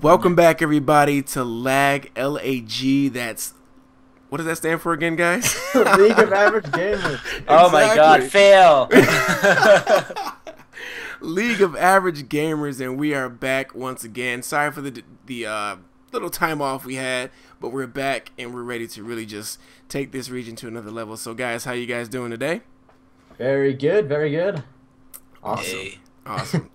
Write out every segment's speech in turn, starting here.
Welcome back, everybody, to LAG, L.A.G. What does that stand for again, guys? League of Average Gamers. Oh my God, fail! League of Average Gamers, and we are back once again. Sorry for the little time off we had, but we're back and we're ready to really just take this region to another level. So, guys, how you guys doing today? Very good, very good. Awesome. Hey. Awesome.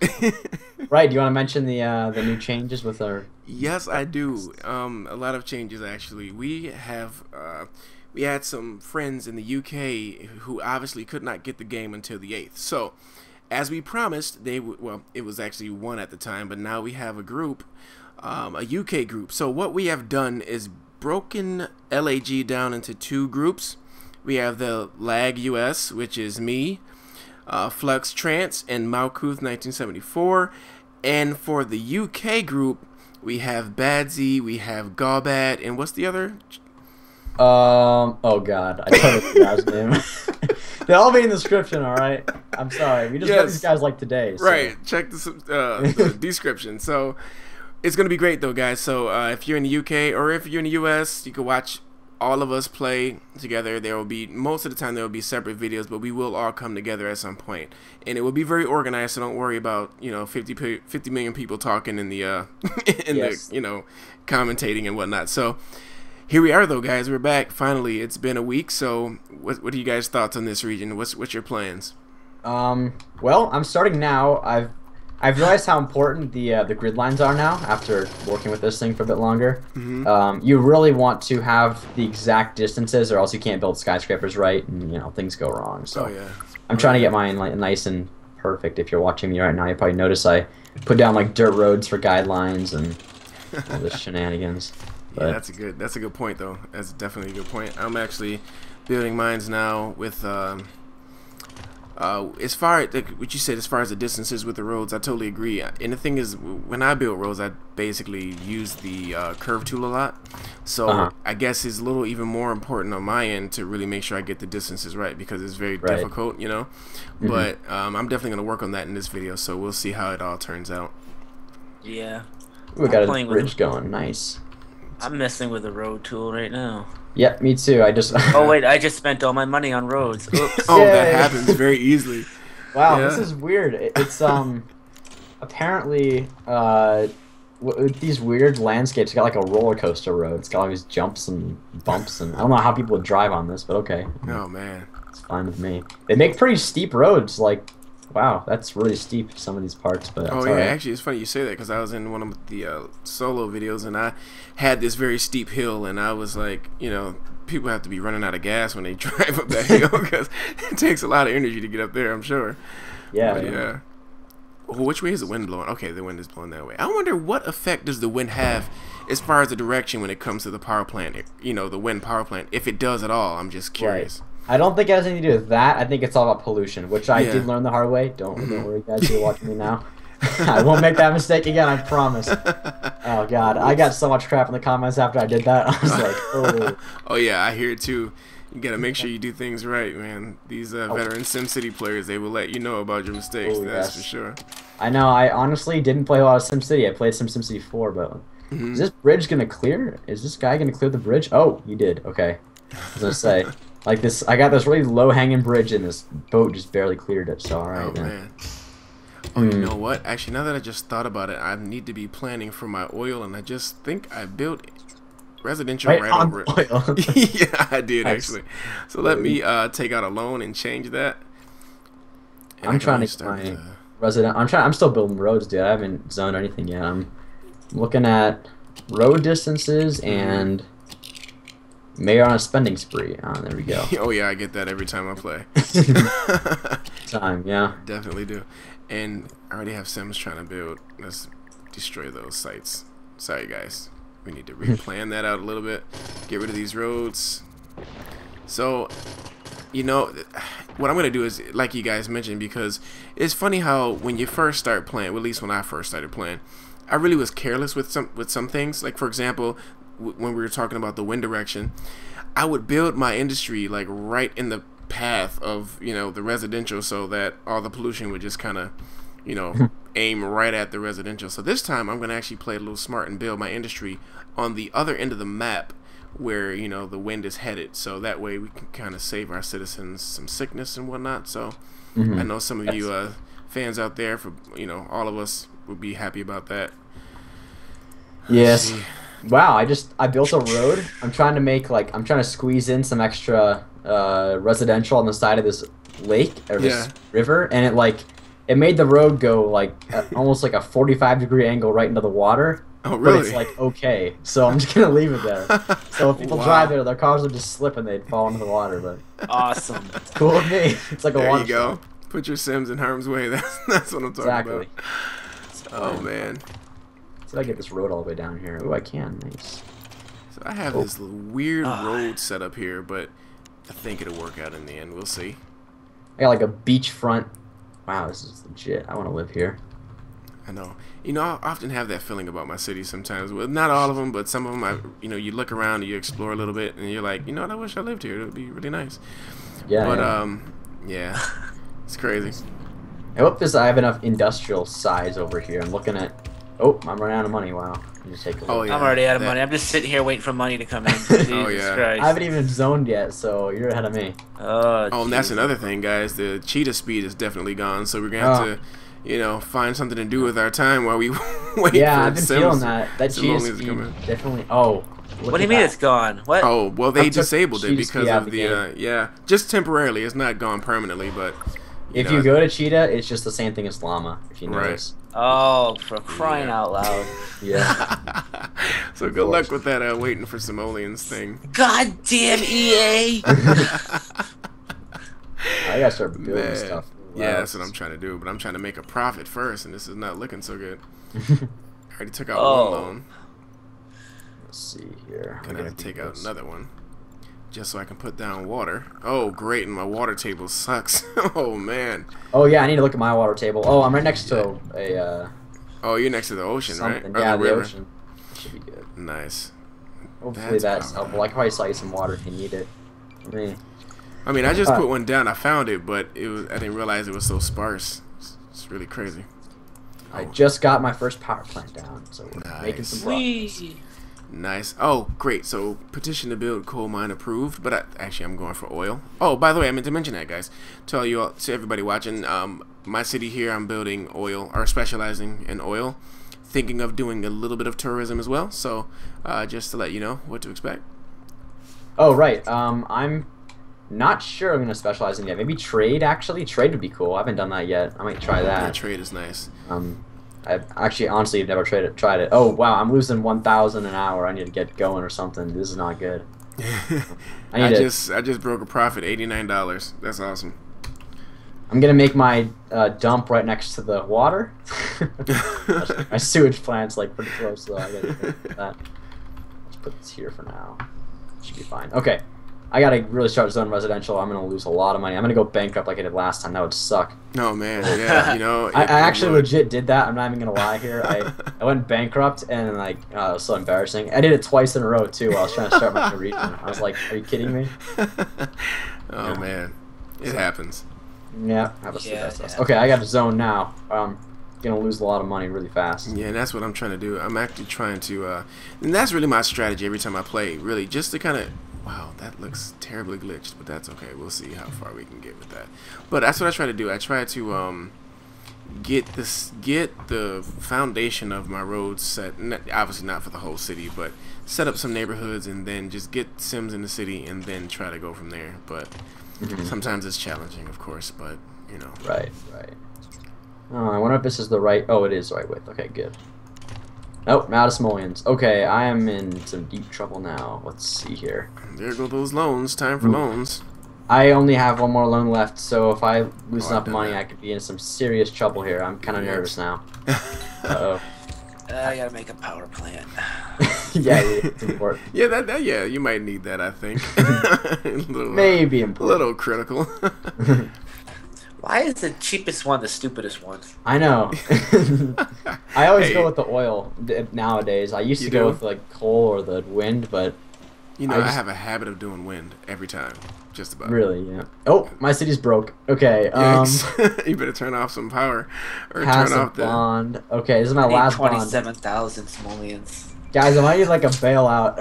Right, do you want to mention the new changes with our... Yes, I do. A lot of changes, actually. We had some friends in the UK who obviously could not get the game until the 8th. So, as we promised, well, it was actually one at the time, but now we have a group, a UK group. So what we have done is broken L.A.G down into two groups. We have the LAG US, which is me, Flux Trance, and Malkuth 1974. And for the UK group, we have Badsy, we have Gawbad, and what's the other? Oh God, I totally forgot his name. They'll all be in the description, alright? I'm sorry, we just met these guys like today. So. Right, check the description. So, it's going to be great though, guys. So, if you're in the UK or if you're in the US, you can watch all of us play together. There will be, most of the time there will be separate videos, but we will all come together at some point. And it will be very organized, so don't worry about, 50 million people talking in the, the, commentating and whatnot. So, here we are though, guys. We're back, finally. It's been a week, so what are you guys' thoughts on this region? What's your plans? Well, I'm starting now. I've realized how important the grid lines are now after working with this thing for a bit longer. Mm-hmm. You really want to have the exact distances, or else you can't build skyscrapers right, and things go wrong. So I'm trying to get mine like nice and perfect. If you're watching me right now, you probably notice I put down like dirt roads for guidelines and all this shenanigans. But, yeah, that's a good point though. That's definitely a good point. I'm actually building mines now with as far as what you said, as far as the distances with the roads, I totally agree. And the thing is, when I build roads, I basically use the curve tool a lot. So I guess it's a little even more important on my end to really make sure I get the distances right, because it's very difficult, But I'm definitely gonna work on that in this video. So we'll see how it all turns out. Yeah. we got a bridge going. Nice. I'm messing with the road tool right now. Yep, me too. I just. Oh wait, I just spent all my money on roads. Oops. Oh, that happens very easily. Wow, this is weird. It's apparently with these weird landscapes, it's got like a roller coaster road. It's got all these jumps and bumps, and I don't know how people would drive on this, but okay. Oh man, it's fine with me. They make pretty steep roads. Like, wow, that's really steep, some of these parts. But oh yeah, actually, it's funny you say that, because I was in one of the solo videos and I had this very steep hill, and I was like, people have to be running out of gas when they drive up that hill, because it takes a lot of energy to get up there, I'm sure. Yeah. But, yeah. Well, which way is the wind blowing? Okay, the wind is blowing that way. I wonder what effect does the wind have as far as the direction when it comes to the power plant, the wind power plant, if it does at all. I'm just curious. Right. I don't think it has anything to do with that. I think it's all about pollution, which I did learn the hard way. Don't worry, guys, you're watching me now. I won't make that mistake again, I promise. Oh God, I got so much crap in the comments after I did that. I was like, oh. Oh yeah, I hear it too. You gotta make sure you do things right, man. These veteran SimCity players, they will let you know about your mistakes. That's for sure. I know. I honestly didn't play a lot of SimCity. I played some SimCity 4, but is this bridge gonna clear? Is this guy gonna clear the bridge? Oh, he did. Okay. I was gonna say, like this. I got this really low-hanging bridge, and this boat just barely cleared it. So all right. Oh man. Oh, you know what? Actually, now that I just thought about it, I need to be planning for my oil, and I just think I built residential right over it. Yeah, I did actually. So let me take out a loan and change that. And I'm trying to start resident. I'm still building roads, dude. I haven't zoned anything yet. I'm looking at road distances and mayor on a spending spree. There we go. Oh yeah, I get that every time I play. Yeah. Definitely do. And I already have Sims trying to build. Let's destroy those sites. Sorry, guys. We need to replan that out a little bit. Get rid of these roads. So, what I'm going to do is, like you guys mentioned, because it's funny how when you first start playing, well, at least when I first started playing, I really was careless with some things. Like, for example, when we were talking about the wind direction, I would build my industry like right in the path of the residential, so that all the pollution would just kind of aim right at the residential. So this time I'm going to actually play a little smart and build my industry on the other end of the map where, you know, the wind is headed. So that way we can kind of save our citizens some sickness and whatnot. So I know some of you fans out there, for, you know, all of us would be happy about that. Yes. Wow, I built a road. I'm trying to squeeze in some extra residential on the side of this lake or this river, and it made the road go like almost like a 45-degree angle right into the water. Oh, really? But it's like okay, so I'm just gonna leave it there. So if people drive there, their cars would just slip and they'd fall into the water. But awesome, it's cool with me. It's like a there water. You go. Put your Sims in harm's way. That's what I'm talking about. Oh man. So I get this road all the way down here. Oh, I can. Nice. So I have this weird road set up here, but I think it'll work out in the end. We'll see. I got like a beachfront. Wow, this is legit. I want to live here. I know. You know, I often have that feeling about my city sometimes. Well, not all of them, but some of them. You know, you look around and you explore a little bit, and you're like, you know what? I wish I lived here. It would be really nice. Yeah. But yeah, it's crazy. I hope I have enough industrial size over here. I'm looking at. Oh, I'm running out of money. Wow. Just take a look. Oh, yeah. I'm already out of money. I'm just sitting here waiting for money to come in. Jesus Christ. I haven't even zoned yet, so you're ahead of me. Oh, and that's another thing, guys. The cheetah speed is definitely gone, so we're going to have to, you know, find something to do with our time while we wait for I've been feeling that. That cheetah speed definitely... Oh. What do you mean it's gone? What? Oh, well, they disabled it because of the... just temporarily. It's not gone permanently, but... If you go to cheetah, it's just the same thing as llama, if you notice. Oh, for crying out loud. Yeah. So good luck with that waiting for simoleons thing. Goddamn EA! I gotta start building stuff. Yeah, that's what I'm trying to do, but I'm trying to make a profit first, and this is not looking so good. I already took out one loan. Let's see here. Gonna have to take out another one. Just so I can put down water. Oh, great, and my water table sucks. Oh, man. Oh, yeah, I need to look at my water table. Oh, I'm right next to a... Oh, you're next to the ocean, right? Or yeah, the river. ocean. That should be good. Nice. Hopefully that's helpful. I can probably sell you some water if you need it. I mean, I just put one down. I found it, but I didn't realize it was so sparse. It's really crazy. I just got my first power plant down, so we're making some progress. Nice. Oh, great. So, petition to build coal mine approved, but actually I'm going for oil. Oh, by the way, I meant to mention that, guys. Tell you all, to everybody watching, my city here, I'm building oil, or specializing in oil. Thinking of doing a little bit of tourism as well, so just to let you know what to expect. Oh, right. I'm not sure I'm going to specialize in yet. Maybe trade, actually. Trade would be cool. I haven't done that yet. I might try that. Yeah, trade is nice. I've actually, honestly, never tried it. Oh, wow, I'm losing 1,000 an hour. I need to get going or something. This is not good. I just broke a profit, $89. That's awesome. I'm going to make my dump right next to the water. My sewage plant's like pretty close, though. I got to think that. Let's put this here for now. Should be fine. Okay. I gotta really start zoning residential. I'm gonna lose a lot of money. I'm gonna go bankrupt like I did last time. That would suck. Oh man, yeah, you know. I actually legit did that. I'm not even gonna lie here. I went bankrupt and like it was so embarrassing. I did it twice in a row too. While I was trying to start my new region. I was like, "Are you kidding me?" Oh man, it happens. Yeah. Okay, I got a zone now. Gonna lose a lot of money really fast. Yeah, and that's what I'm trying to do. I'm actually trying to, and that's really my strategy every time I play. Really, just to kind of. Wow, that looks terribly glitched, but that's okay. We'll see how far we can get with that. But that's what I try to do. I try to get the foundation of my roads set. Obviously not for the whole city, but set up some neighborhoods and then just get Sims in the city and then try to go from there. But sometimes it's challenging, of course. But you know. Right. Oh, I wonder if this is the right. Oh, it is the right width. Okay, good. Nope, I'm out of simoleons. Okay, I am in some deep trouble now. Let's see here. There go those loans. Time for loans. I only have one more loan left, so if I lose enough money, I could be in some serious trouble here. I'm kind of nervous now. Uh-oh. I gotta make a power plant. Yeah, it's important. Yeah, you might need that, I think. Maybe important. A little critical. Why is the cheapest one the stupidest one? I know. I always go with the oil nowadays. I used to go with like coal or the wind, but You know, I have a habit of doing wind every time, just about. Really, yeah. Oh, my city's broke. Okay, you better turn off some power, or pass turn a off the bond. Okay, this is my last bond. 27,000 simoleons. Guys, I might need like a bailout.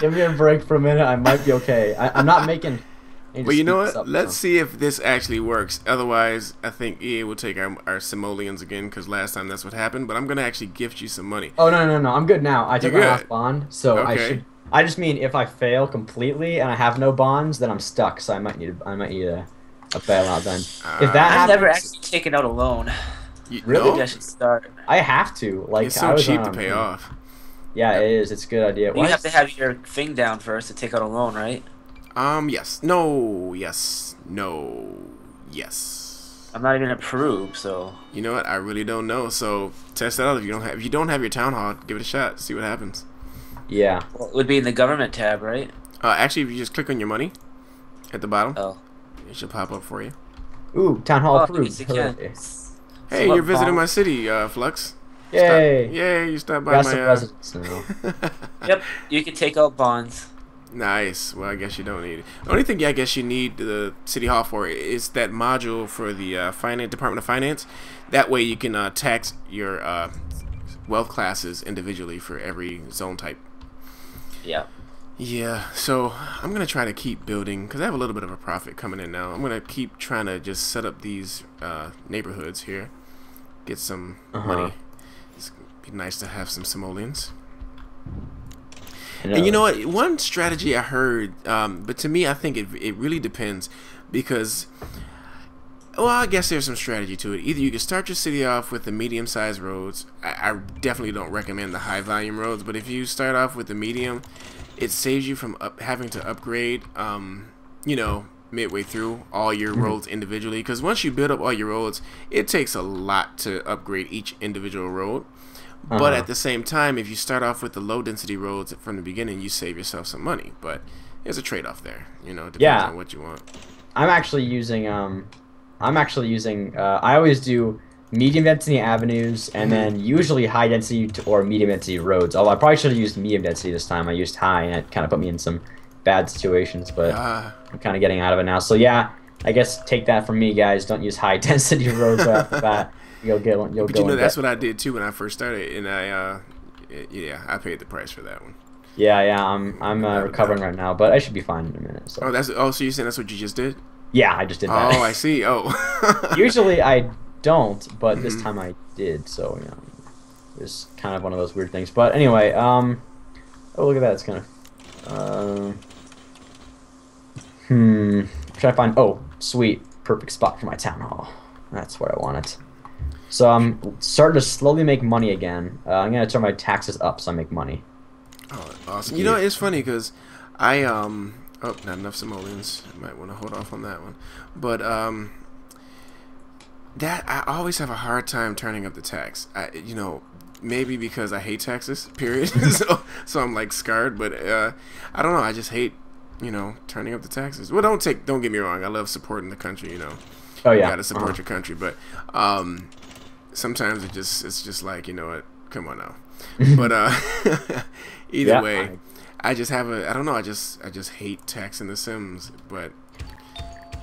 Give me a break for a minute. I might be okay. I'm not making. Well, you know what? Let's see if this actually works. Otherwise, I think EA will take our simoleons again, because last time that's what happened. But I'm gonna actually gift you some money. Oh no! I'm good now. I took my last bond, so okay. I should. I just mean if I fail completely and I have no bonds, then I'm stuck. So I might need a bailout then. If that I've never actually taken out a loan. Really? Maybe I should start. I have to. Like, it's so cheap to pay off. Yeah, it is. It's a good idea. You have to have your thing down first to take out a loan, right? Yes. No. Yes. No. Yes. I'm not even approved, so. You know what? I really don't know. So test that out. If you don't have your town hall, give it a shot. See what happens. Yeah. Well, it would be in the government tab, right? Actually, if you just click on your money at the bottom, it should pop up for you. Ooh, town hall approved. Hey, you're visiting my city, Flux. Yay! Yay! You stopped by my. Residents now. Yep, you can take out bonds. Nice. Well, I guess you don't need it. The only thing I guess you need the city hall for is that module for the Department of Finance. That way you can tax your wealth classes individually for every zone type. Yeah. Yeah. So I'm gonna try to keep building because I have a little bit of a profit coming in now. I'm gonna keep trying to just set up these neighborhoods here, get some money. It's be nice to have some simoleons. And you know what? One strategy I heard, but to me, I think it really depends because, well, I guess there's some strategy to it. Either you can start your city off with the medium-sized roads. I definitely don't recommend the high-volume roads, but if you start off with the medium, it saves you from having to upgrade, you know, midway through all your roads individually. Because once you build up all your roads, it takes a lot to upgrade each individual road. But at the same time, if you start off with the low-density roads from the beginning, you save yourself some money. But there's a trade-off there. You know, it depends on what you want. I'm actually using. I always do medium-density avenues and then usually high-density or medium-density roads. Although I probably should have used medium-density this time. I used high, and it kind of put me in some bad situations. But I'm kind of getting out of it now. So yeah, I guess take that from me, guys. Don't use high-density roads right off the bat. You'll go. But you know, that's what I did too when I first started, and I paid the price for that one. Yeah, I'm recovering right now, but I should be fine in a minute. So. So you're saying that's what you just did? Yeah, I just did that. Oh, I see. Oh. Usually I don't, but this time I did. So you know, it's kind of one of those weird things. But anyway, oh look at that, it's kind of. Try to find. Oh, sweet, perfect spot for my town hall. That's what I wanted. So I'm starting to slowly make money again. I'm gonna turn my taxes up so I make money. Oh, awesome! You know, it's funny because I oh, not enough simoleons. I might want to hold off on that one. But that I always have a hard time turning up the tax. You know, maybe because I hate taxes. Period. so I'm like scarred. But I don't know. I just hate, you know, turning up the taxes. Well, don't get me wrong. I love supporting the country. You know. Oh yeah. You gotta support your country, but sometimes it's just like, you know what, come on now. But either way, I just have I don't know, I just hate taxing the Sims. But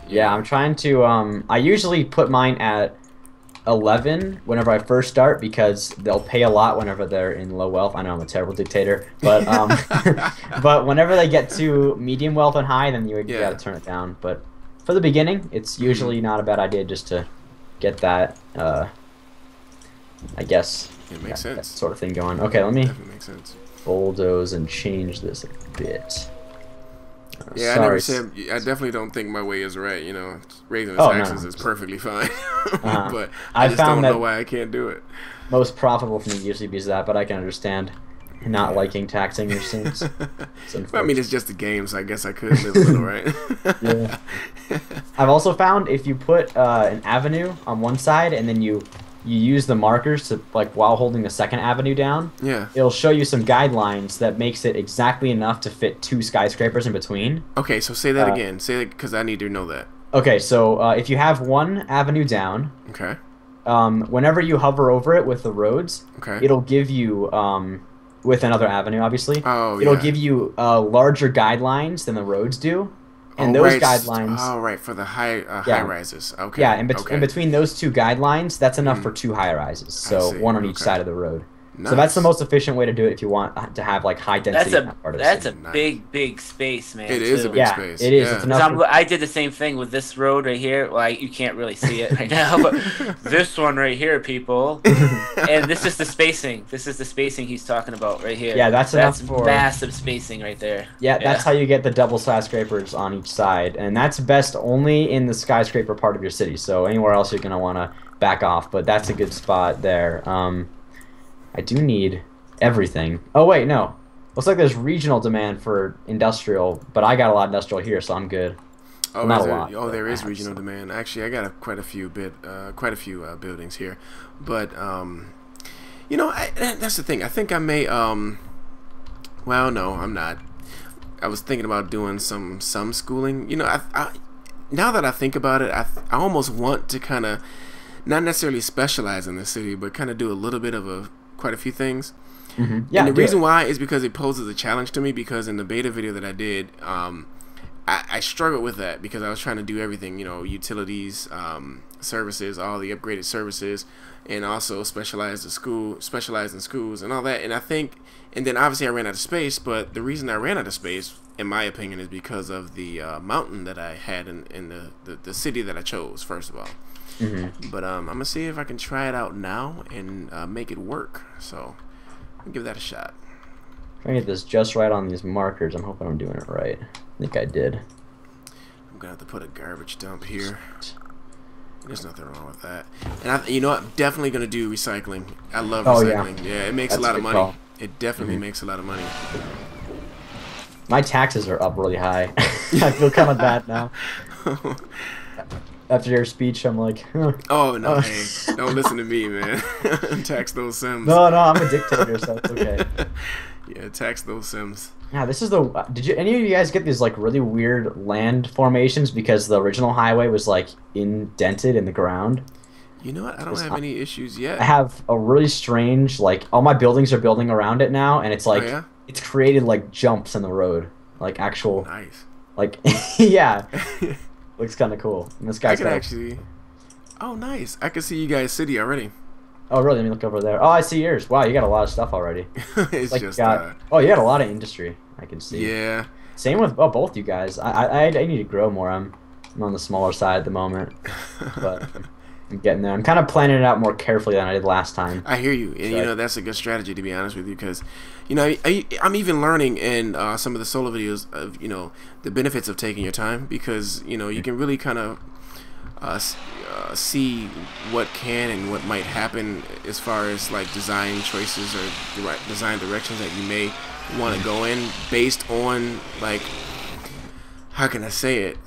yeah, I'm trying to I usually put mine at 11 whenever I first start because they'll pay a lot whenever they're in low wealth. I know I'm a terrible dictator, but but whenever they get to medium wealth and high, then you gotta turn it down. But for the beginning, it's usually not a bad idea just to get that I guess it makes sense. That sort of thing going. Okay, let me definitely makes sense. Bulldoze and change this a bit. Yeah, I definitely don't think my way is right. You know, raising the taxes is perfectly fine, but I just don't know why I can't do it. Most profitable for me usually be that, but I can understand not liking taxing your Sims. I mean, it's just a game, so I guess I could live a little, right? Yeah. I've also found if you put an avenue on one side and then you use the markers to, like, while holding the second avenue down, it'll show you some guidelines that makes it exactly enough to fit 2 skyscrapers in between. Okay, so say that again. Say it because I need to know that. Okay, so if you have one avenue down, whenever you hover over it with the roads, it'll give you with another avenue, obviously. Oh, It'll yeah. give you larger guidelines than the roads do, and Oh, those right. guidelines. Oh, right, for the high Yeah, rises. Okay. yeah. In Okay. between those two guidelines, that's enough for two high rises. I So see. one on each Okay. side of the road. So that's the Nice. most efficient way to do it if you want to have like high density in that part of the That's city. a Nice. big space, man. It is a too. big Yeah, space. it is. Yeah. It's 'Cause enough. I did the same thing with this road right here. Well, you can't really see it right now, but this one right here, people, and this is the spacing. This is the spacing he's talking about right here. Yeah, that's enough for massive spacing right there. Yeah, that's how you get the double skyscrapers on each side, and that's best only in the skyscraper part of your city. So anywhere else you're gonna want to back off, but that's a good spot there. I do need everything. Oh wait, no. Looks like there's regional demand for industrial, but I got a lot of industrial here, so I'm good. Oh, Not is a there, lot, oh, but there I is have regional some. demand. Actually, I got quite a few buildings here, but you know, that's the thing. I think I may well, no, I'm not. I was thinking about doing some schooling. You know, I now that I think about it, I almost want to kind of not necessarily specialize in the city, but kind of do a little bit of quite a few things. Yeah, And the do reason it. why is because it poses a challenge to me, because in the beta video that I did, I struggled with that because I was trying to do everything, you know, utilities, services, all the upgraded services, and also specialize in schools and all that. And I think, and then obviously I ran out of space, but the reason I ran out of space, in my opinion, is because of the mountain that I had in the city that I chose, first of all. But I'm going to see if I can try it out now and make it work. So I'll give that a shot. Trying to get this just right on these markers. I'm hoping I'm doing it right. I think I did. I'm going to have to put a garbage dump here. There's nothing wrong with that. And you know what? I'm definitely going to do recycling. I love recycling. Yeah, it makes That's a lot a of good money. call. It definitely makes a lot of money. My taxes are up really high. I feel kind of bad now. After your speech, I'm like, huh. Oh, no, hey, don't listen to me, man. Tax those Sims. No, I'm a dictator, so it's okay. Yeah, tax those Sims. Yeah, this is the. Did any of you guys get these like really weird land formations because the original highway was like indented in the ground? You know what? I don't have any issues yet. I have a really strange like all my buildings are building around it now, and it's like yeah? it's created like jumps in the road, like actual Nice. like yeah, looks kind of cool. And this I guy's can got. actually. Oh, nice. I can see you guys' city already. Oh really? Let me look over there. Oh, I see yours. Wow, you got a lot of stuff already. It's Like just. oh, you got a lot of industry. I can see. Yeah. Same with both you guys. I need to grow more. I'm on the smaller side at the moment, but I'm getting there. I'm kind of planning it out more carefully than I did last time. I hear you, and you know that's a good strategy, to be honest with you, because you know I'm even learning in some of the solo videos of, you know, the benefits of taking your time, because you know you can really kind of see what can and what might happen as far as like design choices or design directions that you may want to go in based on, like, how can I say it?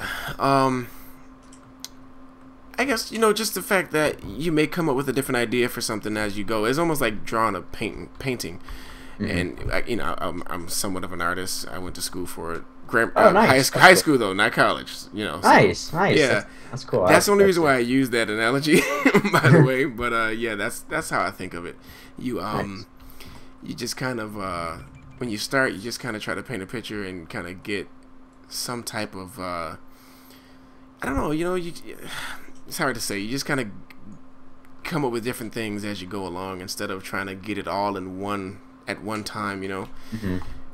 I guess, you know, just the fact that you may come up with a different idea for something as you go. It's almost like drawing a painting. And you know, I'm somewhat of an artist. I went to school for it. Nice. High school though, not college. You know. So, Nice. Yeah, that's cool. That's the only reason why I use that analogy, by the way. But yeah, that's how I think of it. You you just kind of when you start, you just kind of try to paint a picture and kind of get some type of I don't know. You know, it's hard to say. You just kind of come up with different things as you go along instead of trying to get it all in one at one time. You know.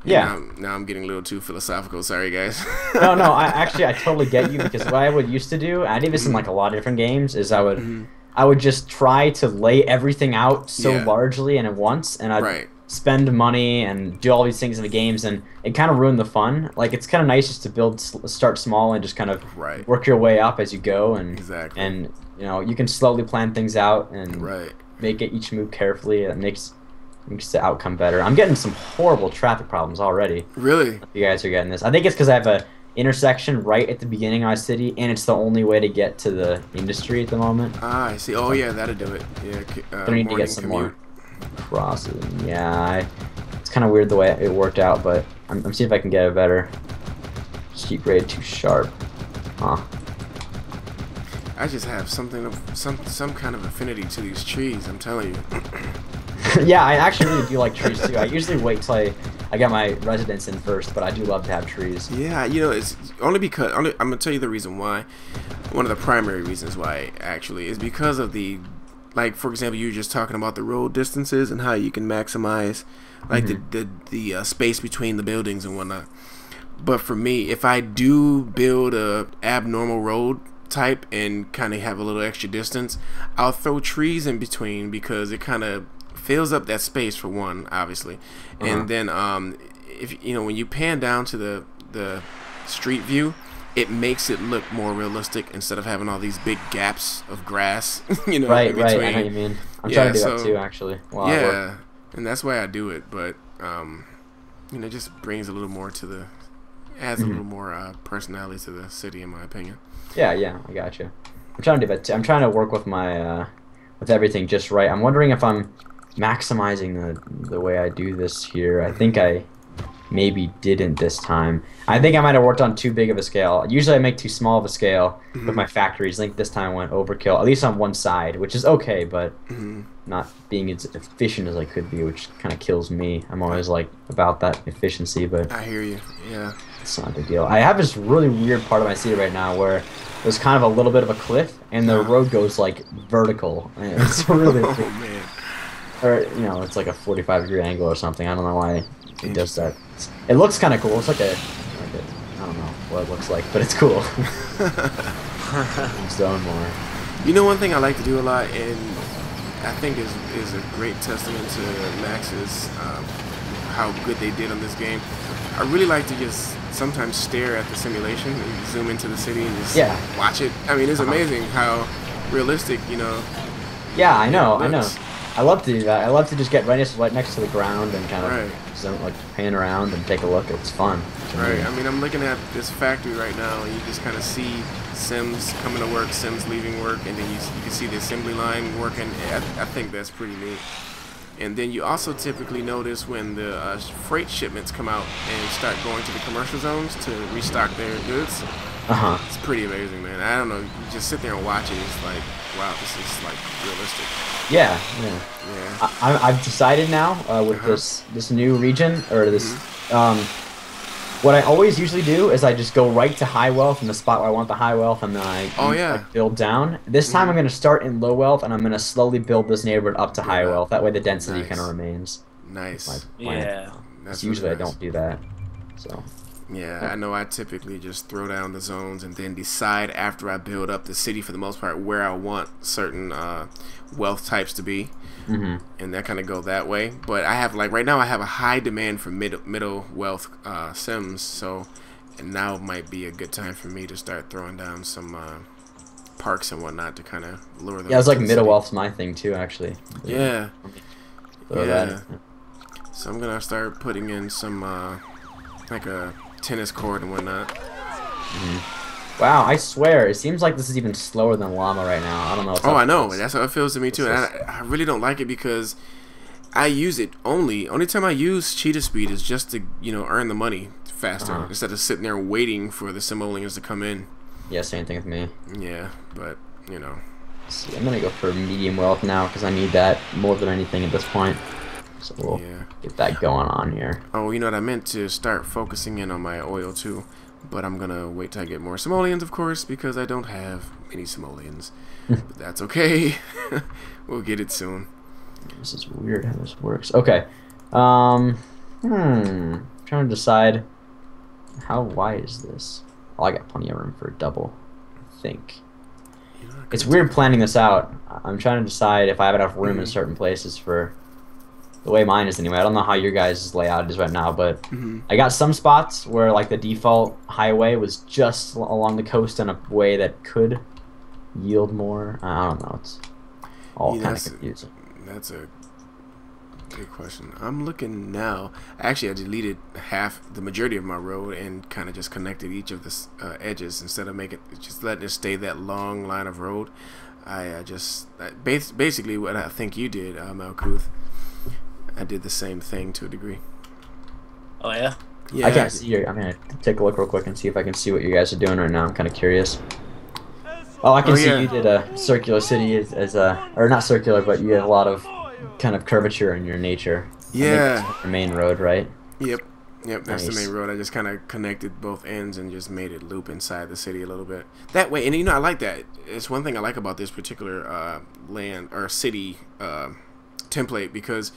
Yeah. Now I'm getting a little too philosophical. Sorry, guys. No, I totally get you, because what I would used to do, I did this in like a lot of different games, is I would just try to lay everything out so largely and at once, and I'd spend money and do all these things in the games, and it kind of ruined the fun. Like, it's kind of nice just to start small and just kind of work your way up as you go, and and you know, you can slowly plan things out and make each move carefully. It makes the outcome better. I'm getting some horrible traffic problems already. Really? You guys are getting this. I think it's because I have a intersection right at the beginning of my city, and it's the only way to get to the industry at the moment. Ah, I see. Oh yeah, that'll do it. Yeah. I need to get some more crosses. Yeah, it's kind of weird the way it worked out, but I'm seeing if I can get it better. Street grade too sharp. Huh. I just have something of some kind of affinity to these trees. I'm telling you. Yeah, I actually really do like trees too. I usually wait till I get my residence in first, but I do love to have trees. Yeah, you know, it's only because I'm gonna tell you the reason why. One of the primary reasons why actually is because of the, like, for example, you were just talking about the road distances and how you can maximize like the space between the buildings and whatnot. But for me, if I do build a abnormal road type and kind of have a little extra distance, I'll throw trees in between because it kind of fills up that space for one, obviously, and then if you know, when you pan down to the street view, it makes it look more realistic instead of having all these big gaps of grass. You know, right. I know what you mean. I'm trying to do that too, actually. Yeah, and that's why I do it. But you know, it just brings a little more to the, adds a little more personality to the city, in my opinion. Yeah, I got you. I'm trying to do that too. I'm trying to work with my with everything just right. I'm wondering if I'm maximizing the way I do this here. I think I maybe didn't this time. I think I might have worked on too big of a scale. Usually I make too small of a scale with my factories. I think this time I went overkill, at least on one side, which is okay, but not being as efficient as I could be, which kind of kills me. I'm always like about that efficiency, but I hear you. Yeah, it's not a big deal. I have this really weird part of my city right now where there's kind of a little bit of a cliff and the road goes like vertical. And it's really oh man. Or, you know, it's like a 45-degree angle or something. I don't know why it does that. It looks kind of cool. It's like a, I don't know what it looks like, but it's cool. Zone more. You know, one thing I like to do a lot, and I think is a great testament to Max's how good they did on this game. I really like to just sometimes stare at the simulation and zoom into the city and just watch it. I mean, it's amazing how realistic, you know. Yeah, I know. I love to do that. I love to just get right next to the ground and kind of zone, like pan around and take a look. It's fun. Right. I mean, I'm looking at this factory right now, and you just kind of see Sims coming to work, Sims leaving work, and then you can see the assembly line working. I think that's pretty neat. And then you also typically notice when the freight shipments come out and start going to the commercial zones to restock their goods. It's pretty amazing, man. I don't know. You just sit there and watch it. It's like, wow, this is like realistic. Yeah. I've decided now with this new region or this. What I always usually do is I just go right to high wealth in the spot where I want the high wealth, and then I build down. This time I'm going to start in low wealth, and I'm going to slowly build this neighborhood up to high wealth. That way the density kind of remains. Nice. Yeah. That's usually really nice. I don't do that. So. Yeah, I know I typically just throw down the zones and then decide after I build up the city for the most part where I want certain wealth types to be. And that kind of go that way. But I have, like, right now I have a high demand for middle wealth Sims, so and now might be a good time for me to start throwing down some parks and whatnot to kind of lure them. Yeah, it's like middle wealth's my thing too, actually. Yeah. That. So I'm gonna start putting in some like a tennis court and whatnot. Wow, I swear, it seems like this is even slower than Llama right now. I don't know. I know, and that's how it feels to me too. And I really don't like it because I use it only time I use cheetah speed is just to, you know, earn the money faster instead of sitting there waiting for the simoleons to come in. Yeah, same thing with me. Yeah, but you know. See, I'm gonna go for medium wealth now because I need that more than anything at this point. So we'll get that going on here. Oh, you know what? I meant to start focusing in on my oil too. But I'm going to wait till I get more simoleons, of course, because I don't have any simoleons. But that's okay. We'll get it soon. This is weird how this works. Okay. Trying to decide how wide is this? Oh, I got plenty of room for a double, I think. It's weird planning this out. I'm trying to decide if I have enough room in certain places for the way mine is anyway. I don't know how your guys' layout is right now, but I got some spots where like the default highway was just along the coast in a way that could yield more. I don't know. It's all kind of confusing. That's a good question. I'm looking now. Actually, I deleted the majority of my road and kind of just connected each of the edges instead of just letting it stay that long line of road. Basically what I think you did, Malkuth. I did the same thing to a degree. Oh yeah? Yeah. I can't see your. I'm gonna take a look real quick and see if I can see what you guys are doing right now. I'm kind of curious. Oh, I can see you did a circular city as a, or not circular, but you had a lot of kind of curvature in your nature. Yeah. That's the main road, right? Yep. Yep, that's Nice. the main road. I just kind of connected both ends and just made it loop inside the city a little bit. That way, and you know, I like that. It's one thing I like about this particular land or city template because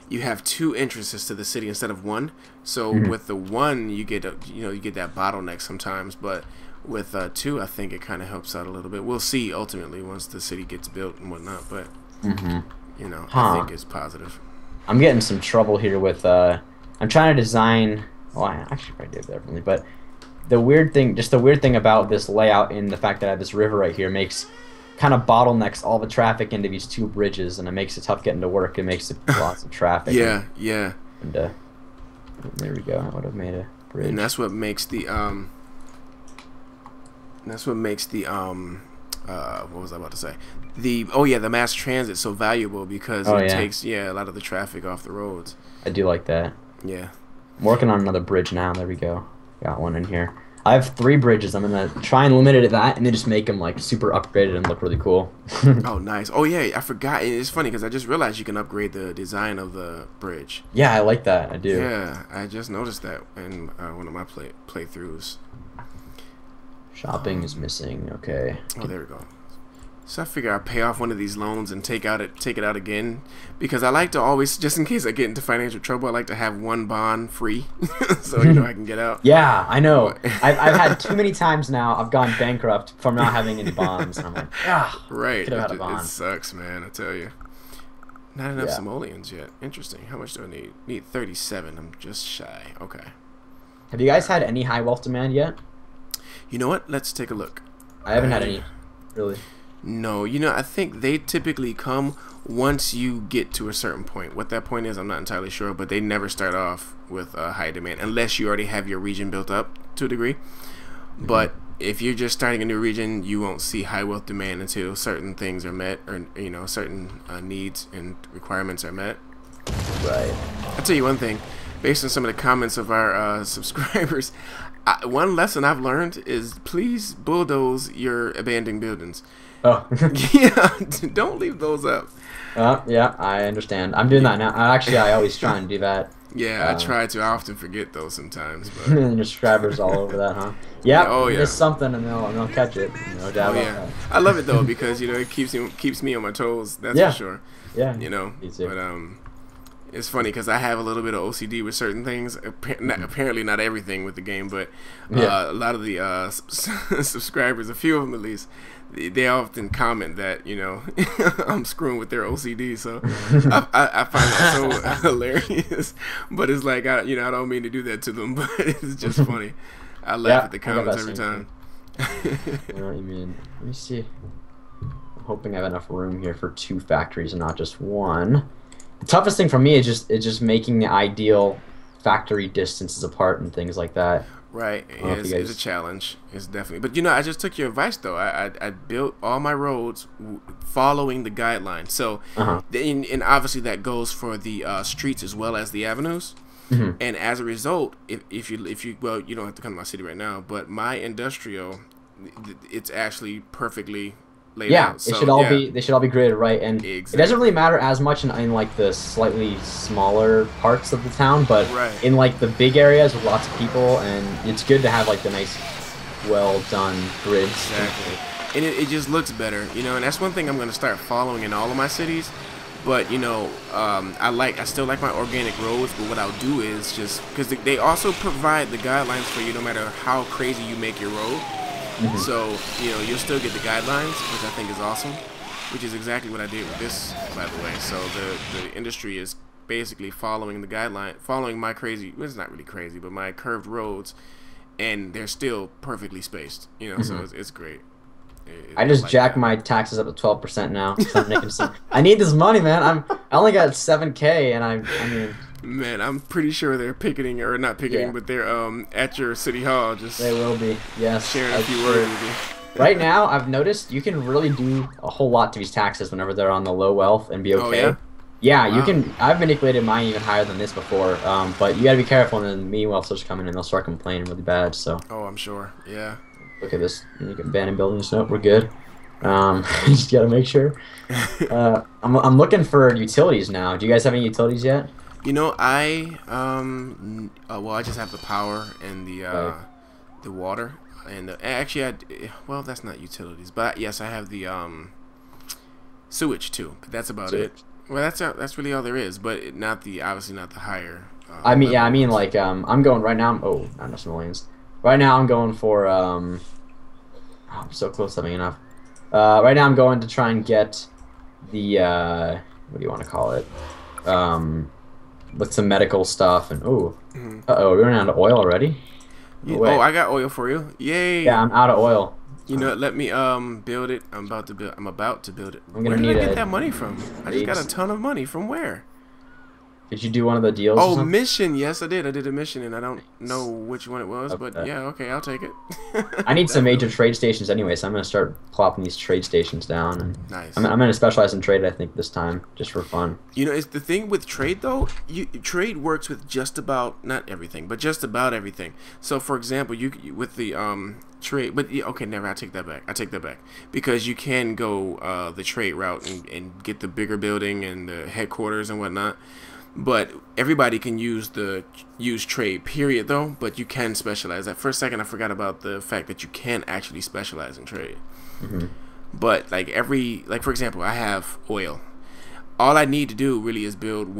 you have two entrances to the city instead of one. So with the one, you get you get that bottleneck sometimes, but with two, I think it kind of helps out a little bit. We'll see ultimately once the city gets built and whatnot, but you know, I think it's positive. I'm getting some trouble here with I'm trying to design. Well, I actually probably did differently, but the weird thing about this layout and the fact that I have this river right here makes kind of bottlenecks all the traffic into these two bridges, and it makes it tough getting to work. It makes it lots of traffic. Yeah, and, yeah. And there we go. I would have made a bridge. And that's what makes the what was I about to say? The mass transit so valuable because it takes a lot of the traffic off the roads. I do like that. Yeah. I'm working on another bridge now. There we go. Got one in here. I have 3 bridges. I'm gonna try and limit it at that, and then just make them like super upgraded and look really cool. Oh, nice. Oh yeah, I forgot. It's funny because I just realized you can upgrade the design of the bridge. Yeah, I like that. I do. Yeah, I just noticed that in one of my playthroughs. Shopping is missing. Okay. Oh, there we go. So I figure I'll pay off one of these loans and take it out again because I like to always, just in case I get into financial trouble, I like to have one bond free so you know I can get out. Yeah, I know. I've had too many times now. I've gone bankrupt from not having any bonds. And I'm like, right. could have had a bond. It sucks, man. I tell you. Not enough simoleons yet. Interesting. How much do I need? Need 37. I'm just shy. Okay. Have you guys had any high wealth demand yet? You know what? Let's take a look. I haven't had any, really. No, you know, I think they typically come once you get to a certain point. What that point is, I'm not entirely sure, but they never start off with high demand unless you already have your region built up to a degree. But if you're just starting a new region, you won't see high wealth demand until certain things are met, or you know, certain needs and requirements are met. Right. I'll tell you one thing, based on some of the comments of our subscribers, one lesson I've learned is please bulldoze your abandoned buildings. Oh. Yeah, don't leave those up. Yeah, I understand. I'm doing that now. I always try and do that. Yeah, I try to. I often forget those sometimes. But and your subscribers all over that, huh? Yeah. Oh yeah. There's something, and they'll catch it. No doubt about that. I love it though because you know it keeps me on my toes. That's for sure. Yeah. You know. Me too. But it's funny because I have a little bit of OCD with certain things. Apparently not everything with the game, but a lot of the subscribers, a few of them at least, they often comment that, you know, I'm screwing with their OCD. So I find that so hilarious. But it's like, I don't mean to do that to them, but it's just funny. I laugh at the comments every time. I know what you mean. Let me see. I'm hoping I have enough room here for 2 factories and not just one. The toughest thing for me is just making the ideal factory distances apart and things like that. Right, it's a challenge. It's definitely. But you know, I just took your advice though. I built all my roads following the guidelines. So, and obviously that goes for the streets as well as the avenues. And as a result, if you well, you don't have to come to my city right now, but my industrial, it's actually perfectly laid out. So, they should all be graded right, and it doesn't really matter as much in like the slightly smaller parts of the town, but in like the big areas with lots of people, and it's good to have like the nice, well done grids. Exactly, and it just looks better, you know. And that's one thing I'm going to start following in all of my cities. But you know, I still like my organic roads, but what I'll do is just because they also provide the guidelines for you, no matter how crazy you make your road. So, you know, you'll still get the guidelines, which I think is awesome, which is exactly what I did with this, by the way. So the industry is basically following the guideline, following my crazy, well, it's not really crazy, but my curved roads, and they're still perfectly spaced, you know, so it's great. I just jacked my taxes up to 12% now. So I'm making I need this money, man. I only got 7K, and I mean... Man, I'm pretty sure they're picketing, or not picketing, but they're at your city hall. Just they will be, yes. Sharing a few words with you. Right now, I've noticed you can really do a whole lot to these taxes whenever they're on the low wealth and be okay. Oh, yeah? Yeah, you can. I've manipulated mine even higher than this before, but you gotta be careful, and then mean wealth starts coming in, they'll start complaining really bad. So. Oh, I'm sure. Yeah. Look at this. You can abandon buildings. Nope, we're good. Just gotta make sure. I'm looking for utilities now. Do you guys have any utilities yet? You know, well, I just have the power and the water, and actually, well, that's not utilities, but yes, I have the sewage too. But that's about it. Well, that's really all there is, but not the obviously not the higher. I mean, yeah, I mean, like, I'm going right now. Oh, not enough millions. Right now, I'm going for oh, I'm so close to having enough. Right now, I'm going to try and get the what do you want to call it? With some medical stuff and oh, we're running out of oil already. Oh, I got oil for you. Yay! Yeah, I'm out of oil. You know, let me build it. I'm about to build it. I'm gonna where need did I get that money from? I just got a ton of money. From where? Did you do one of the deals? Oh, mission. Yes, I did. I did a mission, and I don't know which one it was, okay. but yeah, okay, I'll take it. I need some major trade stations anyway, so I'm gonna start plopping these trade stations down. And nice. I'm gonna specialize in trade, I think, this time, just for fun. You know, it's the thing with trade though. Trade works with just about not everything, but just about everything. So, for example, you with the trade, but okay, never. I take that back because you can go the trade route and get the bigger building and the headquarters and whatnot. But everybody can use trade, period, though. But you can specialize. That first second, I forgot about the fact that you can actually specialize in trade. But like for example, I have oil. All I need to do really is build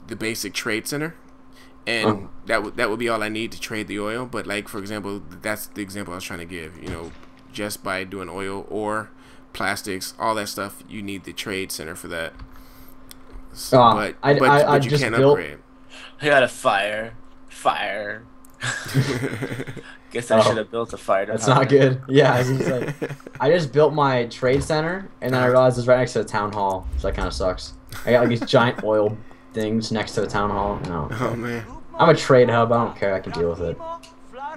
the basic trade center, and that would be all I need to trade the oil. But like for example, that's the example I was trying to give. You know, just by doing oil or plastics, all that stuff, you need the trade center for that. So, but you can't upgrade. I got a fire. Guess I should have built a fire. That's not good. Yeah, I just built my trade center, and then I realized it's right next to the town hall, so that kind of sucks. I got like these giant oil things next to the town hall. No. Oh man. I'm a trade hub. I don't care. I can deal with it.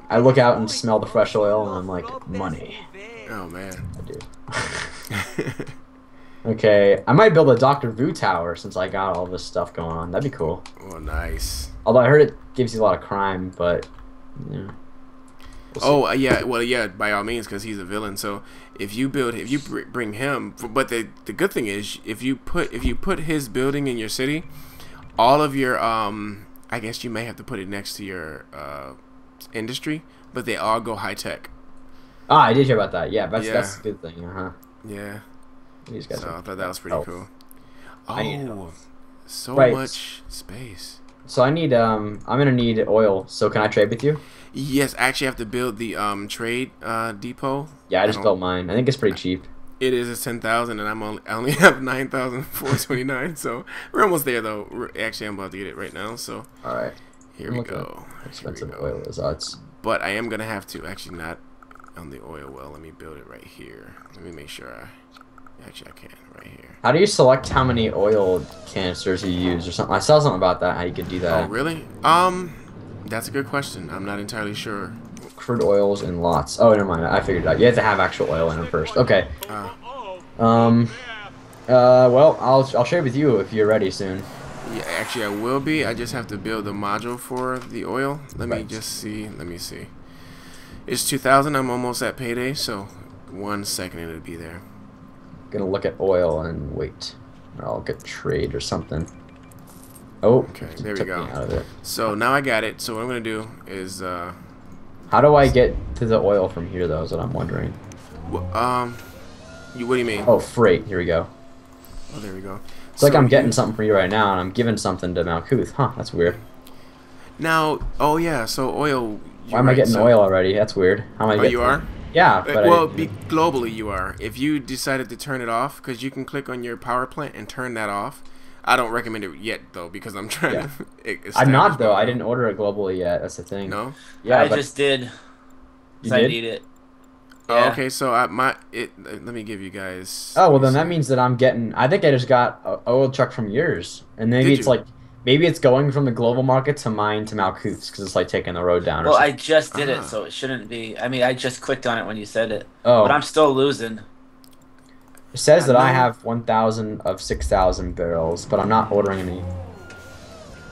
I look out and smell the fresh oil, and I'm like, money. Oh man. I do. Okay, I might build a Dr. Vu tower since I got all this stuff going on. That'd be cool. Oh, nice. Although I heard it gives you a lot of crime, but yeah. Yeah, well, yeah, by all means, because he's a villain. So if you bring him, but the good thing is, if you put his building in your city, all of your I guess you may have to put it next to your industry, but they all go high tech. Ah, I did hear about that. Yeah, that's a good thing. Yeah. These guys so I thought that was pretty cool. Oh, so much space. So I'm gonna need oil. So can I trade with you? Yes, I actually have to build the trade depot. Yeah, I just built mine. I think it's pretty cheap. It is 10,000, and I only have 9,429. So we're almost there though. Actually, I'm about to get it right now. So all right, here we go. How expensive oil is. It's. But I am gonna have to actually not on the oil well. Let me build it right here. Let me make sure Actually, I can right here. How do you select how many oil canisters you use or something? I saw something about that. How you could do that? Oh, really? That's a good question. I'm not entirely sure. Crude oils in lots. Oh, never mind. I figured it out. You have to have actual oil in them first. Okay. Well, I'll share with you if you're ready soon. Yeah, actually, I will be. I just have to build a module for the oil. Let me just see. Let me see. It's 2,000. I'm almost at payday, so 1 second and it'll be there. Gonna look at oil and wait. Or I'll get trade or something. Oh, okay, there we go. So now I got it. So what I'm gonna do is how do I get to the oil from here though, is what I'm wondering. What do you mean? Oh, freight. Here we go. Oh, there we go. It's like I'm getting something for you right now and I'm giving something to Malkuth. Huh, that's weird. Now, oh yeah, so oil. Why am I getting oil already? That's weird. How am I getting you are? Yeah, but globally you are. If you decided to turn it off, because you can click on your power plant and turn that off. I don't recommend it yet though, because I'm trying to. I'm not though. I didn't order it globally yet. That's the thing. No. Yeah, I just did. You did? I need it. Yeah. Oh, okay, so let me give you guys. Oh well, then that means that I'm getting. I think I just got an oil truck from yours, and maybe it's like. Maybe it's going from the global market to mine to Malkuth's because it's like taking the road down. Well, I just did it, so it shouldn't be. I mean, I just clicked on it when you said it. Oh. But I'm still losing. It says that I have 1,000 of 6,000 barrels, but I'm not ordering any.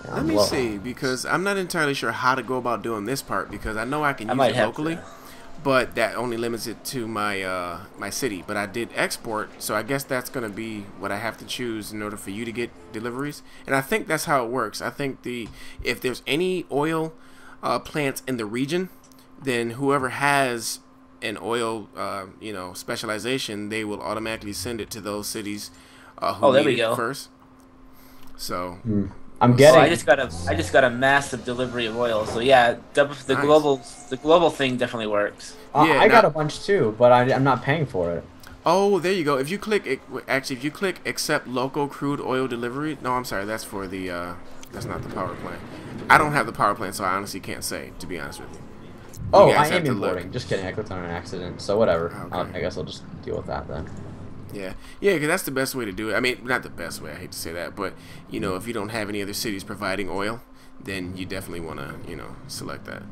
Let me see, because I'm not entirely sure how to go about doing this part, because I know I can use it locally. but that only limits it to my my city. But I did export, so I guess that's gonna be what I have to choose in order for you to get deliveries. And I think that's how it works. I think if there's any oil plants in the region, then whoever has an oil specialization, they will automatically send it to those cities who need it first. So. I'm getting. I just got a massive delivery of oil. So yeah, the global thing definitely works. I got a bunch too, but I'm not paying for it. Oh, there you go. If you click if you click accept local crude oil delivery. No, I'm sorry. That's for the that's not the power plant. I don't have the power plant, so I honestly can't say, to be honest with you. Oh, I am importing. Just kidding. I clicked on an accident. So whatever. Okay. I guess I'll just deal with that then. Yeah, because that's the best way to do it. I mean, not the best way. I hate to say that, but if you don't have any other cities providing oil, then you definitely want to, select that.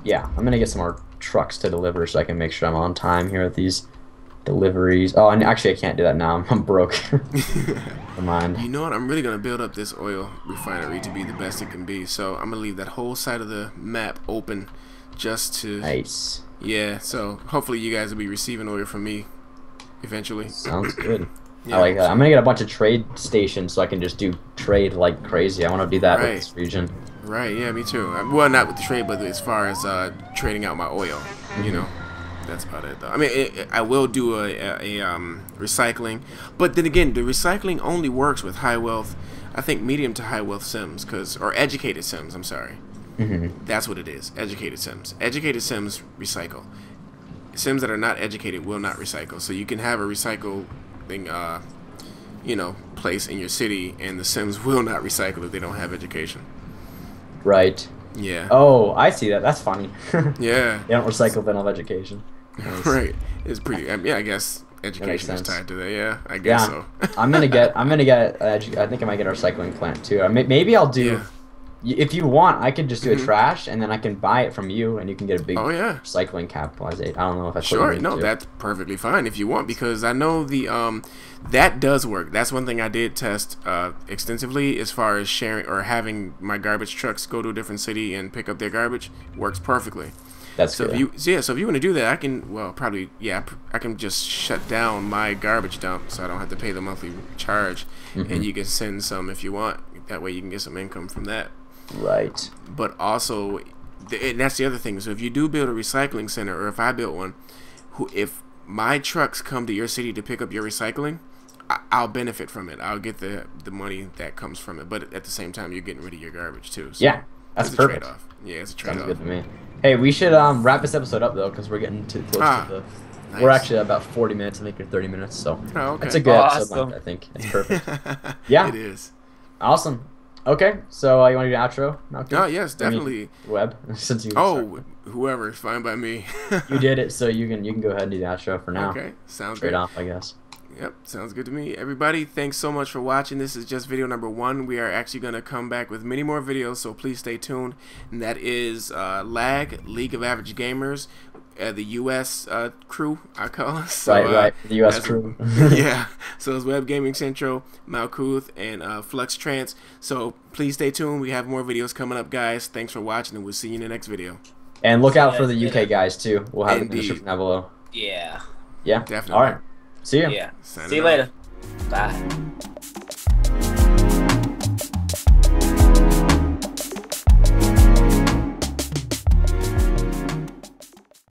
Yeah, I'm gonna get some more trucks to deliver so I can make sure I'm on time here with these deliveries. Oh, and actually, I can't do that now. I'm broke. Never mind. You know what? I'm really gonna build up this oil refinery to be the best it can be. So I'm gonna leave that whole side of the map open, just to. Nice. Yeah. So hopefully you guys will be receiving oil from me. Eventually. Sounds good. I like that. I'm gonna get a bunch of trade stations so I can just do trade like crazy. I want to do that with this region. Right. Yeah, me too. Well, not with the trade, but as far as trading out my oil, that's about it. Though. I mean, I will do a recycling, but then again, the recycling only works with high wealth. I think medium to high wealth sims, or educated sims. I'm sorry. That's what it is. Educated sims. Educated sims recycle. Sims that are not educated will not recycle. So you can have a recycling, place in your city, and the Sims will not recycle if they don't have education. Right. Yeah. Oh, I see that. That's funny. Yeah. They don't recycle if they don't have education. Nice. Right. It's pretty. I guess education is tied to that. Yeah, I guess so. I'm gonna get. I think I might get a recycling plant too. Maybe I'll do. Yeah. If you want, I could just do a trash, and then I can buy it from you, and you can get a big recycling capitalization. I don't know if that's sure. No, that's perfectly fine if you want, because I know that does work. That's one thing I did test extensively as far as sharing or having my garbage trucks go to a different city and pick up their garbage. Works perfectly. That's good. So if you want to do that, I can. Well, probably I can just shut down my garbage dump, so I don't have to pay the monthly charge, and you can send some if you want. That way, you can get some income from that. Right. But also, and that's the other thing. So if you do build a recycling center, or if I built one, if my trucks come to your city to pick up your recycling, I'll benefit from it. I'll get the money that comes from it. But at the same time, you're getting rid of your garbage too. So yeah, that's it's perfect. A trade-off. Yeah, it's a trade-off. Sounds good to me. Hey, we should wrap this episode up though, because we're getting too close to the. Nice. We're actually about 40 minutes. I think you're 30 minutes, so that's a good episode length. I think it's perfect. Yeah, it is. Awesome. Okay, so you want to do an outro? Malcolm? Oh, yes, definitely. Web, since you. Whoever is fine by me. You did it, so you can go ahead and do the outro for now. Okay, sounds straight good. off, I guess. Yep, sounds good to me. Everybody, thanks so much for watching. This is just video number 1. We are actually going to come back with many more videos, so please stay tuned. And that is L.A.G, League of Average Gamers. The U.S. Crew, I call us. So, right. The U.S. crew. Yeah. So it's Web Gaming Central, Malkuth, and Flux Trance. So please stay tuned. We have more videos coming up, guys. Thanks for watching, and we'll see you in the next video. And look out for the UK guys, too. We'll have it in the description down below. Yeah. Yeah? Definitely. All right. See you. Yeah. See you later. Bye.